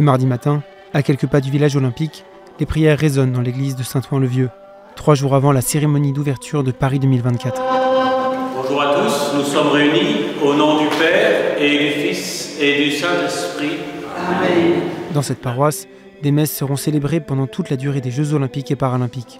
Ce mardi matin, à quelques pas du village olympique, les prières résonnent dans l'église de Saint-Ouen-le-Vieux, 3 jours avant la cérémonie d'ouverture de Paris 2024. Bonjour à tous, nous sommes réunis au nom du Père et du Fils et du Saint-Esprit. Amen. Dans cette paroisse, des messes seront célébrées pendant toute la durée des Jeux olympiques et paralympiques.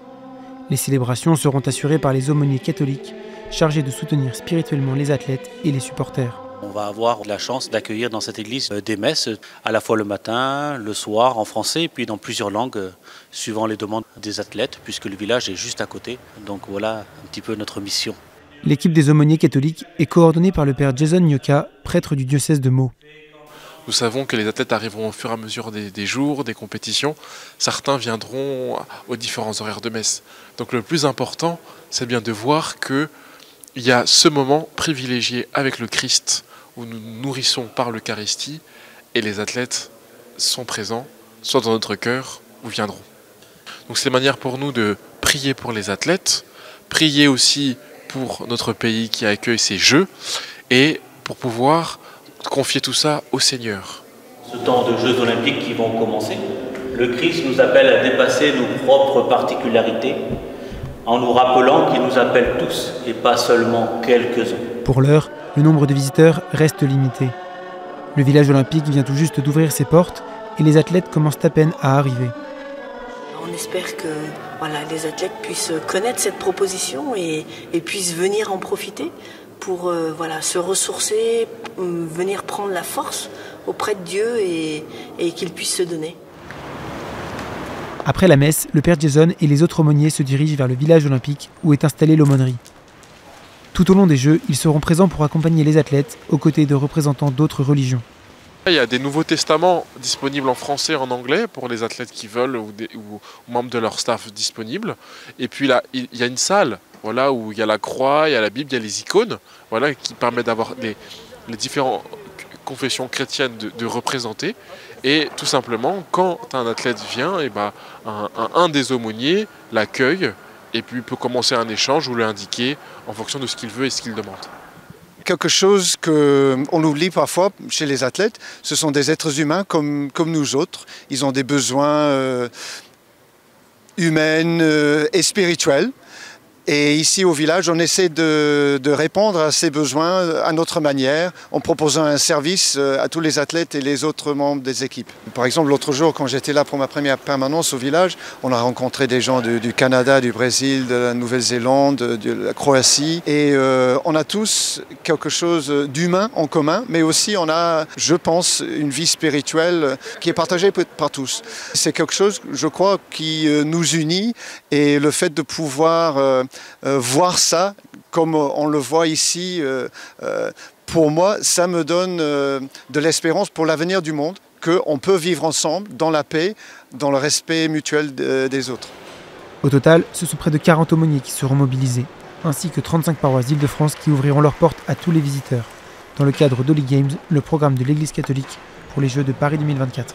Les célébrations seront assurées par les aumôniers catholiques, chargés de soutenir spirituellement les athlètes et les supporters. On va avoir la chance d'accueillir dans cette église des messes, à la fois le matin, le soir, en français, et puis dans plusieurs langues, suivant les demandes des athlètes, puisque le village est juste à côté. Donc voilà un petit peu notre mission. L'équipe des aumôniers catholiques est coordonnée par le père Jason Nyoka, prêtre du diocèse de Meaux. Nous savons que les athlètes arriveront au fur et à mesure des jours, des compétitions. Certains viendront aux différents horaires de messe. Donc le plus important, c'est bien de voir qu'il y a ce moment privilégié avec le Christ, où nous nous nourrissons par l'Eucharistie, et les athlètes sont présents, soit dans notre cœur, ou viendront. Donc c'est une manière pour nous de prier pour les athlètes, prier aussi pour notre pays qui accueille ces Jeux, et pour pouvoir confier tout ça au Seigneur. Ce temps de Jeux olympiques qui vont commencer, le Christ nous appelle à dépasser nos propres particularités, en nous rappelant qu'il nous appelle tous et pas seulement quelques-uns. Pour l'heure, le nombre de visiteurs reste limité. Le village olympique vient tout juste d'ouvrir ses portes et les athlètes commencent à peine à arriver. On espère que les athlètes puissent connaître cette proposition et puissent venir en profiter pour se ressourcer, venir prendre la force auprès de Dieu et qu'ils puissent se donner. Après la messe, le père Jason et les autres aumôniers se dirigent vers le village olympique où est installée l'aumônerie. Tout au long des Jeux, ils seront présents pour accompagner les athlètes aux côtés de représentants d'autres religions. Il y a des Nouveaux Testaments disponibles en français et en anglais pour les athlètes qui veulent ou membres de leur staff disponibles. Et puis là, il y a une salle où il y a la croix, il y a la Bible, il y a les icônes qui permettent d'avoir les différentes confessions chrétiennes de représenter. Et tout simplement, quand un athlète vient, un des aumôniers l'accueille et puis peut commencer un échange ou lui indiquer en fonction de ce qu'il veut et ce qu'il demande. Quelque chose qu'on oublie parfois chez les athlètes, ce sont des êtres humains comme nous autres. Ils ont des besoins humains et spirituels. Et ici au village, on essaie de répondre à ces besoins à notre manière, en proposant un service à tous les athlètes et les autres membres des équipes. Par exemple, l'autre jour, quand j'étais là pour ma première permanence au village, on a rencontré des gens du Canada, du Brésil, de la Nouvelle-Zélande, de la Croatie. Et on a tous quelque chose d'humain en commun, mais aussi on a, je pense, une vie spirituelle qui est partagée par tous. C'est quelque chose, je crois, qui nous unit, et le fait de pouvoir voir ça comme on le voit ici, pour moi, ça me donne de l'espérance pour l'avenir du monde, qu'on peut vivre ensemble dans la paix, dans le respect mutuel des autres. Au total, ce sont près de 40 aumôniers qui seront mobilisés, ainsi que 35 paroisses d'Île-de-France qui ouvriront leurs portes à tous les visiteurs, dans le cadre d'Holy Games, le programme de l'Église catholique pour les Jeux de Paris 2024.